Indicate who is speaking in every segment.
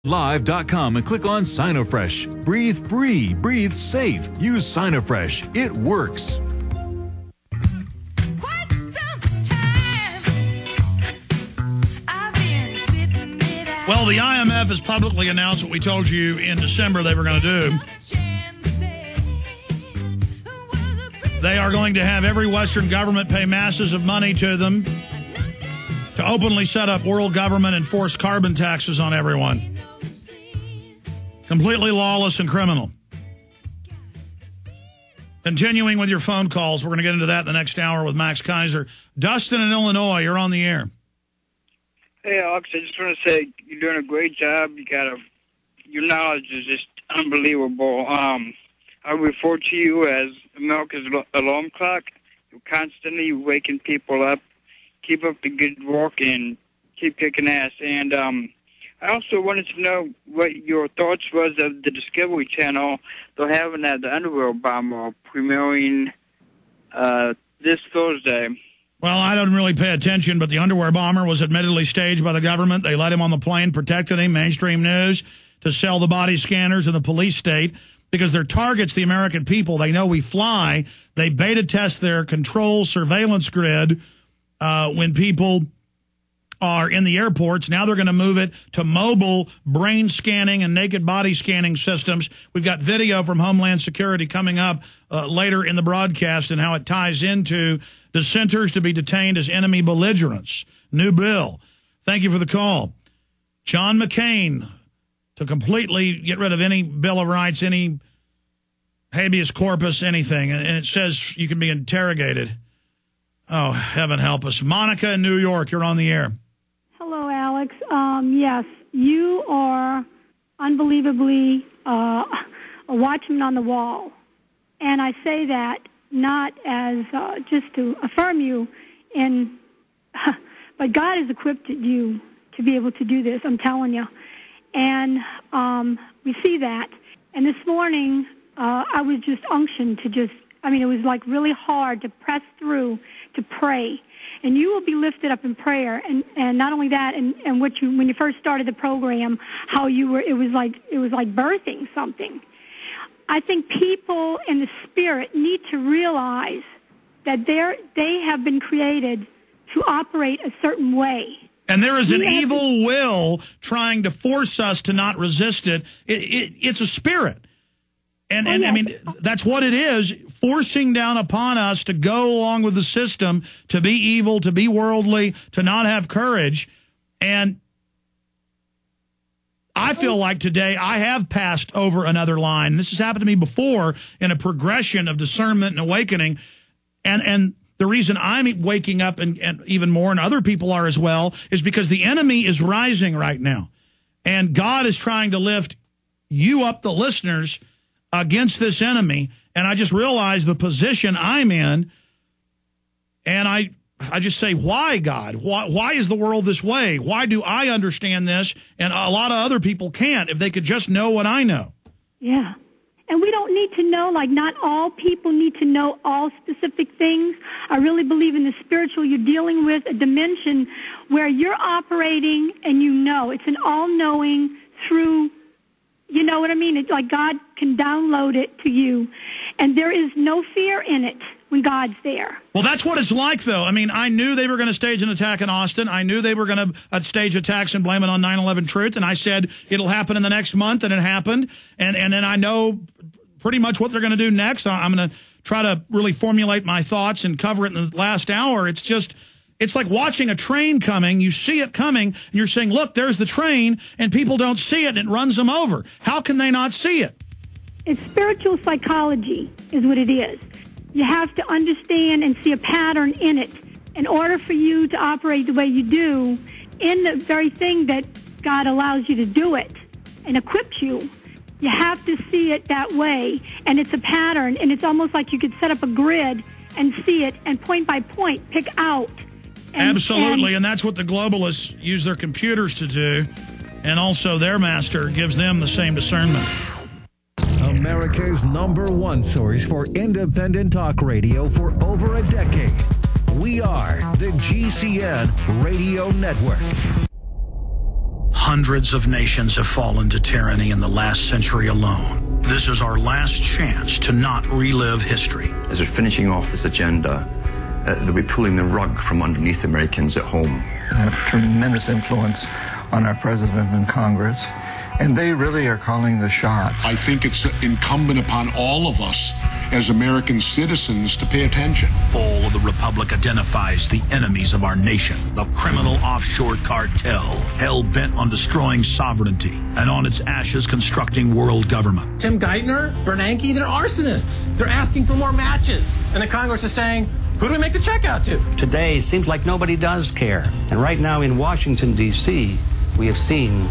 Speaker 1: Live.com and click on SinoFresh. Breathe free, breathe safe. Use SinoFresh. It works.
Speaker 2: Well, the IMF has publicly announced what we told you in December they were going to do. They are going to have every Western government pay masses of money to them to openly set up world government and force carbon taxes on everyone. Completely lawless and criminal. Continuing with your phone calls, we're going to get into that in the next hour with Max Keiser. Dustin in Illinois, you're on the air.
Speaker 3: Hey, Alex, I just want to say you're doing a great job. Your knowledge is just unbelievable. I refer to you as America's alarm clock. You're constantly waking people up. Keep up the good work and keep kicking ass. And I also wanted to know what your thoughts was of the Discovery Channel. They're having the underwear bomber premiering this Thursday.
Speaker 2: Well, I don't really pay attention, but the underwear bomber was admittedly staged by the government. They let him on the plane, protected him, mainstream news, to sell the body scanners in the police state because their target's the American people. They know we fly. They beta test their control surveillance grid when people are in the airports. Now they're going to move it to mobile brain scanning and naked body scanning systems. We've got video from Homeland Security coming up later in the broadcast and how it ties into dissenters to be detained as enemy belligerents. New bill. Thank you for the call. John McCain to completely get rid of any Bill of Rights, any habeas corpus, anything. And it says you can be interrogated. Oh, heaven help us. Monica in New York, you're on the air.
Speaker 4: Hello, Alex. Yes, you are unbelievably a watchman on the wall. And I say that not as just to affirm you, but God has equipped you to be able to do this, I'm telling you. And we see that. And this morning, I was just unctioned to it was like really hard to press through to pray. And you will be lifted up in prayer. And not only that, and when you first started the program, how it was like birthing something. I think people in the spirit need to realize that they have been created to operate a certain way.
Speaker 2: And there is an evil will trying to force us to not resist it. It's a spirit. And I mean, that's what it is, forcing down upon us to go along with the system, to be evil, to be worldly, to not have courage. And I feel like today I have passed over another line. This has happened to me before in a progression of discernment and awakening. And the reason I'm waking up and even more, and other people are as well, is because the enemy is rising right now. And God is trying to lift you up, the listeners, against this enemy. And I just realized the position I'm in. And I just say, why, God? Why is the world this way? Why do I understand this and a lot of other people can't, if they could just know what I know?
Speaker 4: Yeah. And we don't need to know, not all people need to know all specific things. I really believe in the spiritual. You're dealing with a dimension where you're operating and it's an all-knowing through, you know what I mean? It's like God can download it to you. And there is no fear in it when God's there.
Speaker 2: Well, that's what it's like, though. I mean, I knew they were going to stage an attack in Austin. I knew they were going to stage attacks and blame it on 9/11 truth. And I said it'll happen in the next month, and it happened. And then I know pretty much what they're going to do next. I'm going to try to really formulate my thoughts and cover it in the last hour. It's like watching a train coming. You see it coming, and you're saying, look, there's the train, and people don't see it, and it runs them over. How can they not see it?
Speaker 4: It's spiritual psychology is what it is. You have to understand and see a pattern in it in order for you to operate the way you do in the very thing that God allows you to do it and equips you. You have to see it that way, and it's a pattern, and it's almost like you could set up a grid and see it and point by point pick out.
Speaker 2: Absolutely, and that's what the globalists use their computers to do, and also their master gives them the same discernment.
Speaker 5: America's #1 source for independent talk radio for over a decade. We are the GCN Radio Network.
Speaker 2: Hundreds of nations have fallen to tyranny in the last century alone. This is our last chance to not relive history.
Speaker 6: As we're finishing off this agenda, they'll be pulling the rug from underneath Americans at home.
Speaker 7: They have tremendous influence on our president and Congress, and they really are calling the shots.
Speaker 8: I think it's incumbent upon all of us as American citizens to pay attention.
Speaker 2: Fall of the Republic identifies the enemies of our nation, the criminal offshore cartel, hell-bent on destroying sovereignty, and on its ashes constructing world government.
Speaker 9: Tim Geithner, Bernanke, they're arsonists. They're asking for more matches. And the Congress is saying, who do we make the check out to?
Speaker 10: Today, it seems like nobody does care. And right now in Washington, D.C., we have seen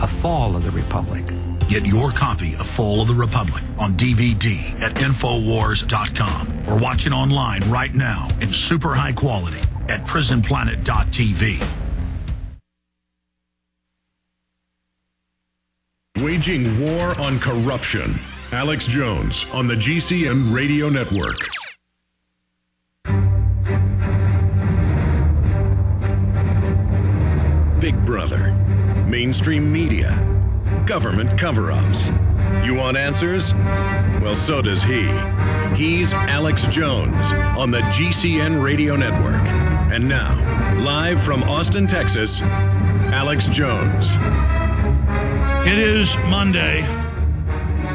Speaker 10: a fall of the Republic.
Speaker 2: Get your copy of Fall of the Republic on DVD at Infowars.com or watch it online right now in super high quality at prisonplanet.tv.
Speaker 11: Waging war on corruption. Alex Jones on the GCN Radio Network. Big Brother, mainstream media, government cover-ups. You want answers? Well, so does he. He's Alex Jones on the GCN Radio Network. And now, live from Austin, Texas, Alex Jones.
Speaker 2: It is Monday,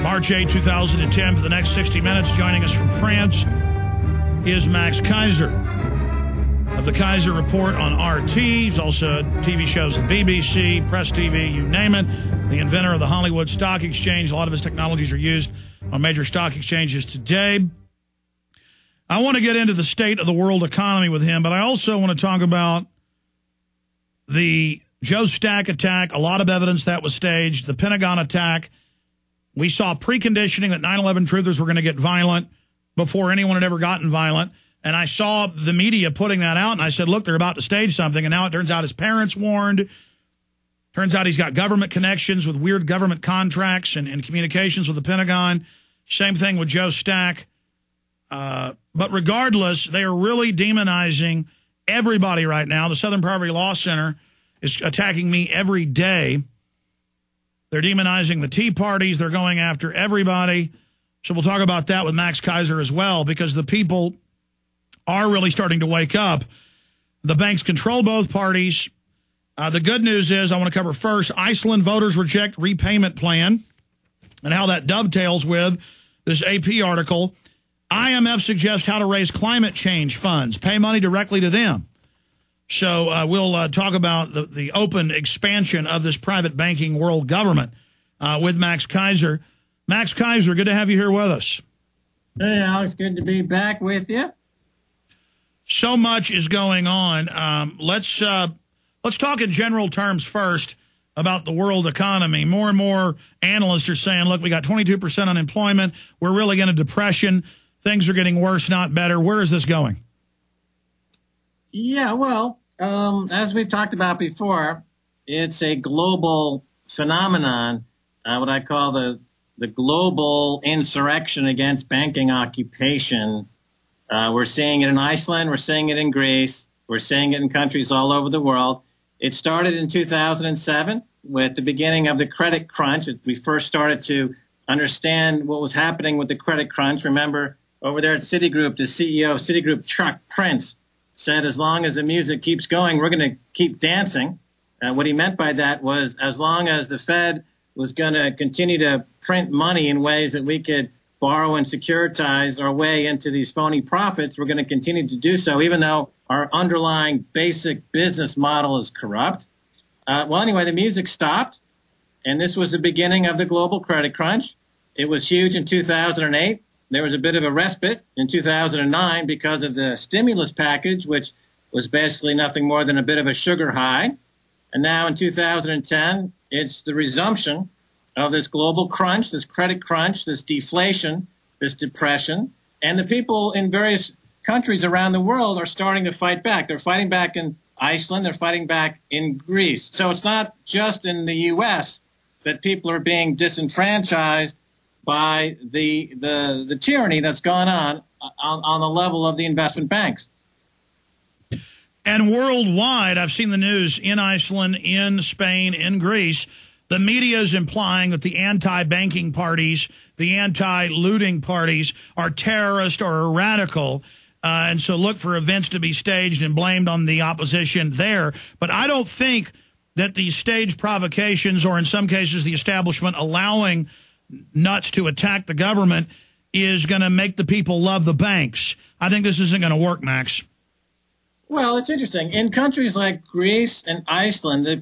Speaker 2: March 8, 2010. For the next 60 minutes, joining us from France is Max Keiser of the Keiser Report on RT. He's also TV shows at BBC, Press TV, you name it. The inventor of the Hollywood Stock Exchange. A lot of his technologies are used on major stock exchanges today. I want to get into the state of the world economy with him, but I also want to talk about the Joe Stack attack. A lot of evidence that was staged. The Pentagon attack. We saw preconditioning that 9/11 truthers were going to get violent before anyone had ever gotten violent. And I saw the media putting that out, and I said, look, they're about to stage something. And now it turns out his parents warned. Turns out he's got government connections with weird government contracts and communications with the Pentagon. Same thing with Joe Stack. But regardless, they are really demonizing everybody right now. The Southern Poverty Law Center is attacking me every day. They're demonizing the Tea Parties. They're going after everybody. So we'll talk about that with Max Keiser as well, because the people are really starting to wake up. The banks control both parties. The good news is, I want to cover first, Iceland voters reject repayment plan and how that dovetails with this AP article. IMF suggests how to raise climate change funds, pay money directly to them. So we'll talk about the open expansion of this private banking world government with Max Keiser. Max Keiser, good to have you here with us.
Speaker 9: Hey, Alex, good to be back with you.
Speaker 2: So much is going on. Let's talk in general terms first about the world economy. More and more analysts are saying, look, we got 22% unemployment. We're really in a depression. Things are getting worse, not better. Where is this going?
Speaker 9: Yeah, well, as we've talked about before, it's a global phenomenon, what I call the global insurrection against banking occupation. We're seeing it in Iceland. We're seeing it in Greece. We're seeing it in countries all over the world. It started in 2007 with the beginning of the credit crunch. We first started to understand what was happening with the credit crunch. Remember, over there at Citigroup, the CEO of Citigroup, Chuck Prince, said as long as the music keeps going, we're going to keep dancing. What he meant by that was as long as the Fed was going to continue to print money in ways that we could borrow and securitize our way into these phony profits, we're going to continue to do so, even though our underlying basic business model is corrupt. Well, anyway, the music stopped, and this was the beginning of the global credit crunch. It was huge in 2008. There was a bit of a respite in 2009 because of the stimulus package, which was basically nothing more than a bit of a sugar high. And now in 2010, it's the resumption of this global crunch, this credit crunch, this deflation, this depression. And the people in various countries around the world are starting to fight back. They're fighting back in Iceland. They're fighting back in Greece. So it's not just in the U.S. that people are being disenfranchised by the tyranny that's gone on the level of the investment banks.
Speaker 2: And worldwide, I've seen the news in Iceland, in Spain, in Greece, the media is implying that the anti-banking parties, the anti-looting parties are terrorist or radical, and so look for events to be staged and blamed on the opposition there. But I don't think that these staged provocations, or in some cases the establishment allowing nuts to attack the government, is going to make the people love the banks. I think this isn't going to work, Max.
Speaker 9: Well, it's interesting. In countries like Greece and Iceland, the